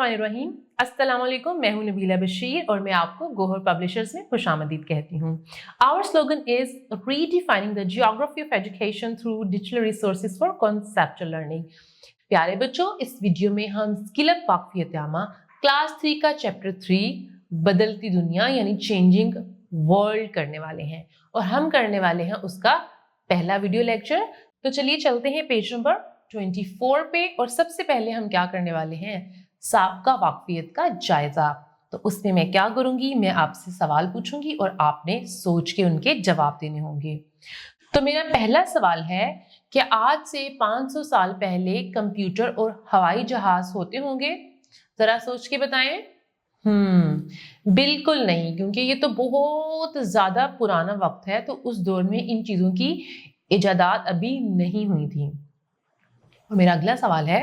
बिस्मिल्लाहिर्रहमानिर्रहीम। अस्सलाम वालेकुम। मैं हूं नबीला बशीर और मैं आपको गोहर पब्लिशर्स में खुशामदीद कहती हूं। Our slogan is redefining the geography of education through digital resources for conceptual learning. प्यारे बच्चों, इस वीडियो में हम स्किल अप वाकफियत आमा क्लास 3 का चैप्टर 3 बदलती दुनिया यानी चेंजिंग वर्ल्ड करने वाले हैं और हम करने वाले हैं उसका पहला वीडियो लेक्चर। तो चलिए चलते हैं पेज नंबर 24 पे और सबसे पहले हम क्या करने वाले हैं, साबका वाकफियत का जायजा। तो उसमें मैं क्या करूंगी, मैं आपसे सवाल पूछूंगी और आपने सोच के उनके जवाब देने होंगे। तो मेरा पहला सवाल है कि आज से 500 साल पहले कंप्यूटर और हवाई जहाज होते होंगे? जरा सोच के बताएं। बिल्कुल नहीं, क्योंकि ये तो बहुत ज्यादा पुराना वक्त है, तो उस दौर में इन चीजों की इजादात अभी नहीं हुई थी। और मेरा अगला सवाल है,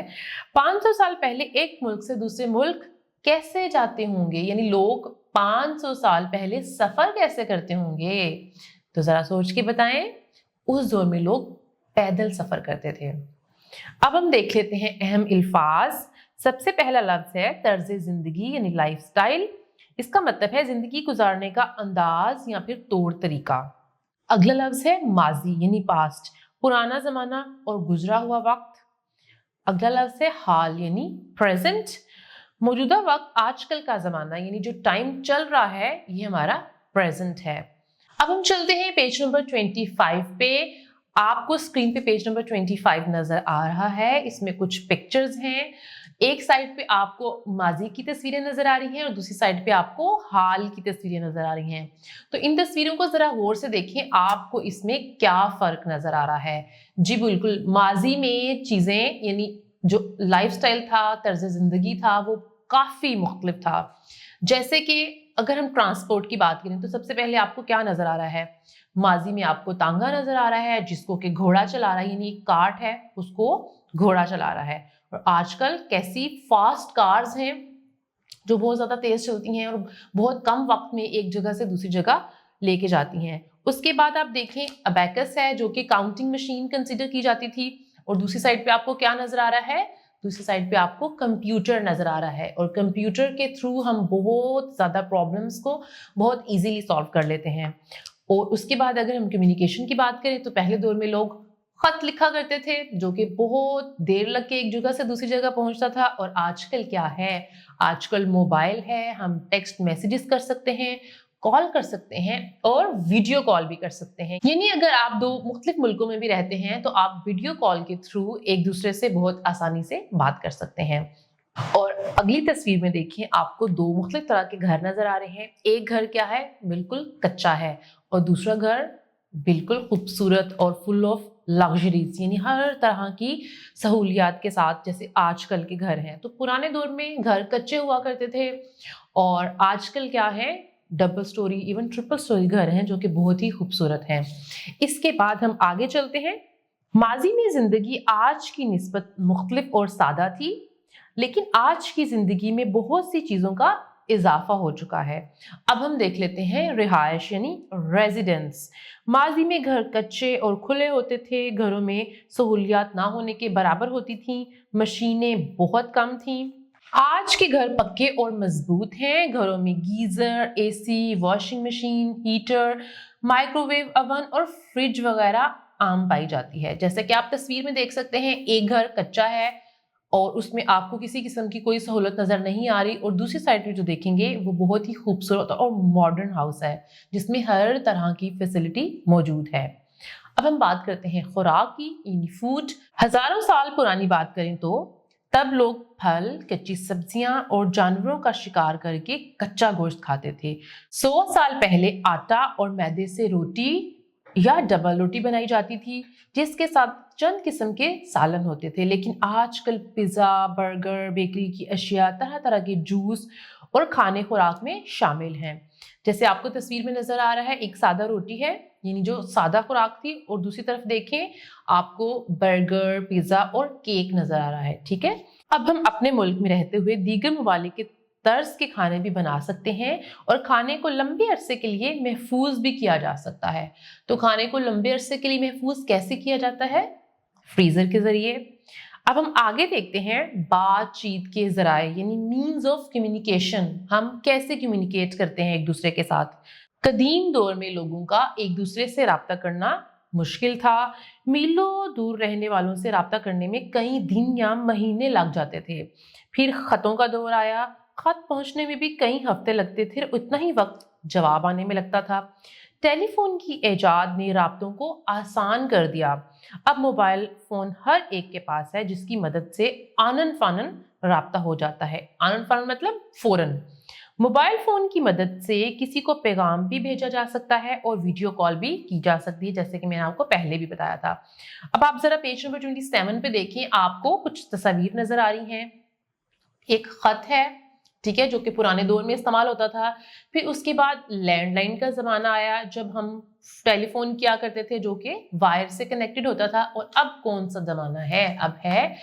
500 साल पहले एक मुल्क से दूसरे मुल्क कैसे जाते होंगे, यानी लोग 500 साल पहले सफर कैसे करते होंगे? तो जरा सोच के बताएं। उस दौर में लोग पैदल सफर करते थे। अब हम देख लेते हैं अहम अल्फाज। सबसे पहला लफ्ज है तर्ज जिंदगी यानी लाइफस्टाइल। इसका मतलब है जिंदगी गुजारने का अंदाज या फिर तौर तरीका। अगला लफ्ज है माजी यानी पास्ट, पुराना जमाना और गुजरा हुआ वक्त। अगला लफ्ज है हाल यानी प्रेजेंट, मौजूदा वक्त, आजकल का जमाना यानी जो टाइम चल रहा है ये हमारा प्रेजेंट है। अब हम चलते हैं पेज नंबर 25 पे। आपको स्क्रीन पे पेज नंबर 25 नजर आ रहा है। इसमें कुछ पिक्चर्स हैं। एक साइड पे आपको माजी की तस्वीरें नजर आ रही हैं और दूसरी साइड पे आपको हाल की तस्वीरें नजर आ रही हैं। तो इन तस्वीरों को जरा गौर से देखें, आपको इसमें क्या फर्क नजर आ रहा है। जी बिल्कुल, माजी में चीजें यानी जो लाइफस्टाइल था, तर्ज जिंदगी था, वो काफी मुख्तलिफ था। जैसे कि अगर हम ट्रांसपोर्ट की बात करें तो सबसे पहले आपको क्या नजर आ रहा है, माजी में आपको तांगा नजर आ रहा है जिसको कि घोड़ा चला रहा है, यानी कार्ट है उसको घोड़ा चला रहा है। और आजकल कैसी फास्ट कार्स हैं जो बहुत ज्यादा तेज चलती हैं और बहुत कम वक्त में एक जगह से दूसरी जगह लेके जाती हैं। उसके बाद आप देखें अबैकस है जो कि काउंटिंग मशीन कंसीडर की जाती थी। और दूसरी साइड पे आपको क्या नजर आ रहा है, दूसरी साइड पे आपको कंप्यूटर नजर आ रहा है। और कंप्यूटर के थ्रू हम बहुत ज्यादा प्रॉब्लम्स को बहुत इजीली सॉल्व कर लेते हैं। और उसके बाद अगर हम कम्युनिकेशन की बात करें तो पहले दौर में लोग खत लिखा करते थे जो कि बहुत देर लग के एक जगह से दूसरी जगह पहुंचता था। और आजकल क्या है, आजकल मोबाइल है, हम टेक्स्ट मैसेजेस कर सकते हैं, कॉल कर सकते हैं और वीडियो कॉल भी कर सकते हैं। यानी अगर आप दो मुख्तलिफ मुल्कों में भी रहते हैं तो आप वीडियो कॉल के थ्रू एक दूसरे से बहुत आसानी से बात कर सकते हैं। और अगली तस्वीर में देखिए आपको दो मुख्तलिफ तरह के घर नजर आ रहे हैं। एक घर क्या है, बिल्कुल कच्चा है, और दूसरा घर बिल्कुल खूबसूरत और फुल ऑफ लग्जरीज यानी हर तरह की सहूलियात के साथ, जैसे आजकल के घर हैं। तो पुराने दौर में घर कच्चे हुआ करते थे और आजकल क्या है, double storey even triple storey घर हैं जो कि बहुत ही खूबसूरत हैं। इसके बाद हम आगे चलते हैं। माजी में जिंदगी आज की निस्बत मुख्तलिफ और सादा थी, लेकिन आज की जिंदगी में बहुत सी चीजों का इजाफा हो चुका है। अब हम देख लेते हैं रिहायश यानी रेजिडेंस। माजी में घर कच्चे और खुले होते थे, घरों में सहूलियात ना होने के बराबर होती थी, मशीनें बहुत कम थीं। आज के घर पक्के और मजबूत हैं, घरों में geyser, AC, washing machine, heater, microwave oven और फ्रिज वगैरह आम पाई जाती है। जैसे कि आप तस्वीर में देख सकते हैं, एक घर कच्चा है और उसमें आपको किसी किस्म की कोई सहूलत नजर नहीं आ रही, और दूसरी साइड पे जो देखेंगे वो बहुत ही खूबसूरत और मॉडर्न हाउस है जिसमें हर तरह की फैसिलिटी मौजूद है। अब हम बात करते हैं खुराक की यानी फूड। हजारों साल पुरानी बात करें तो तब लोग फल, कच्ची सब्जियां और जानवरों का शिकार करके कच्चा गोश्त खाते थे। 100 साल पहले आटा और मैदे से रोटी या डबल रोटी बनाई जाती थी जिसके साथ चंद किस्म के सालन होते थे। लेकिन आजकल पिज्जा, बर्गर, बेकरी की अशिया, तरह तरह के जूस और खाने खुराक में शामिल हैं। जैसे आपको तस्वीर में नजर आ रहा है, एक सादा रोटी है यानी जो सादा खुराक थी, और दूसरी तरफ देखें आपको बर्गर, पिज्जा और केक नजर आ रहा है। ठीक है, अब हम अपने मुल्क में रहते हुए दीगर ममालिक के तर्ज के खाने भी बना सकते हैं और खाने को लंबे अरसे के लिए महफूज भी किया जा सकता है। तो खाने को लंबे अरसे के लिए महफूज कैसे किया जाता है? फ्रीजर के जरिए। अब हम आगे देखते हैं बातचीत के जराए यानी मीन्स ऑफ कम्युनिकेशन, हम कैसे कम्युनिकेट करते हैं एक दूसरे के साथ। कदीम दौर में लोगों का एक दूसरे से राब्ता करना मुश्किल था। मीलों दूर रहने वालों से राब्ता करने में कई दिन या महीने लग जाते थे। फिर खतों का दौर आया, खत पहुंचने में भी कई हफ्ते लगते थे, उतना ही वक्त जवाब आने में लगता था। टेलीफोन की इजाद ने राब्तों को आसान कर दिया। अब मोबाइल फोन हर एक के पास है, जिसकी मदद से आनन फानन राब्ता हो जाता है। आनन फानन मतलब फौरन। मोबाइल फोन की मदद से किसी को पैगाम भी भेजा जा सकता है और वीडियो कॉल भी की जा सकती है, जैसे कि मैंने आपको पहले भी बताया था। अब आप जरा पेज नंबर 27 पे देखें, आपको कुछ तस्वीर नजर आ रही हैं। एक खत है, ठीक है, जो कि पुराने दौर में इस्तेमाल होता था। फिर उसके बाद लैंडलाइन का जमाना आया, जब हम टेलीफोन किया करते थे जो कि वायर से कनेक्टेड होता था। और अब कौन सा जमाना है? अब है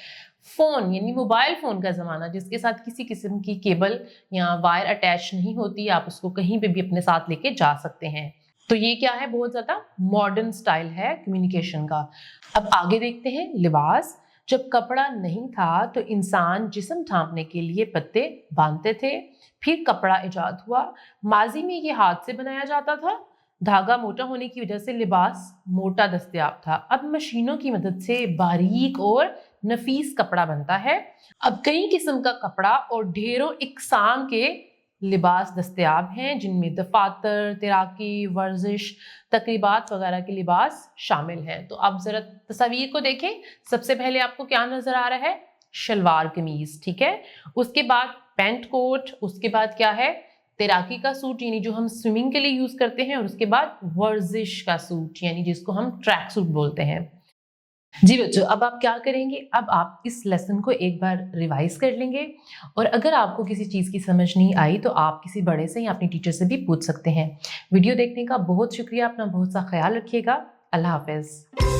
फोन यानी मोबाइल फोन का जमाना, जिसके साथ किसी किस्म की केबल या वायर अटैच नहीं होती, आप उसको कहीं पे भी अपने साथ लेके जा सकते हैं। तो ये क्या है? बहुत ज्यादा मॉडर्न स्टाइल है कम्युनिकेशन का। अब आगे देखते हैं लिबास। जब कपड़ा नहीं था तो इंसान जिस्म ढांपने के लिए पत्ते बांधते थे। फिर कपड़ा इजाद हुआ। माजी में ये हाथ से बनाया जाता था। धागा मोटा होने की वजह से लिबास मोटा दस्तयाब था। अब मशीनों की मदद से बारीक और नफीस कपड़ा बनता है। अब कई किस्म का कपड़ा और ढेरों इकसाम के लिबास दस्तयाब हैं, जिनमें दफातर, तैराकी, वर्जिश, तकरीबात वगैरह के लिबास शामिल हैं। तो आप जरा तस्वीर को देखें। सबसे पहले आपको क्या नजर आ रहा है? शलवार कमीज, ठीक है। उसके बाद पैंट कोट, उसके बाद क्या है? तैराकी का सूट यानी जो हम स्विमिंग के लिए यूज करते हैं, और उसके बाद वर्जिश का सूट यानी जिसको हम ट्रैक सूट बोलते हैं। जी बच्चों, अब आप क्या करेंगे? अब आप इस लेसन को एक बार रिवाइज कर लेंगे, और अगर आपको किसी चीज़ की समझ नहीं आई तो आप किसी बड़े से या अपनी टीचर से भी पूछ सकते हैं। वीडियो देखने का बहुत शुक्रिया। अपना बहुत सा ख्याल रखिएगा। अल्लाह हाफिज़।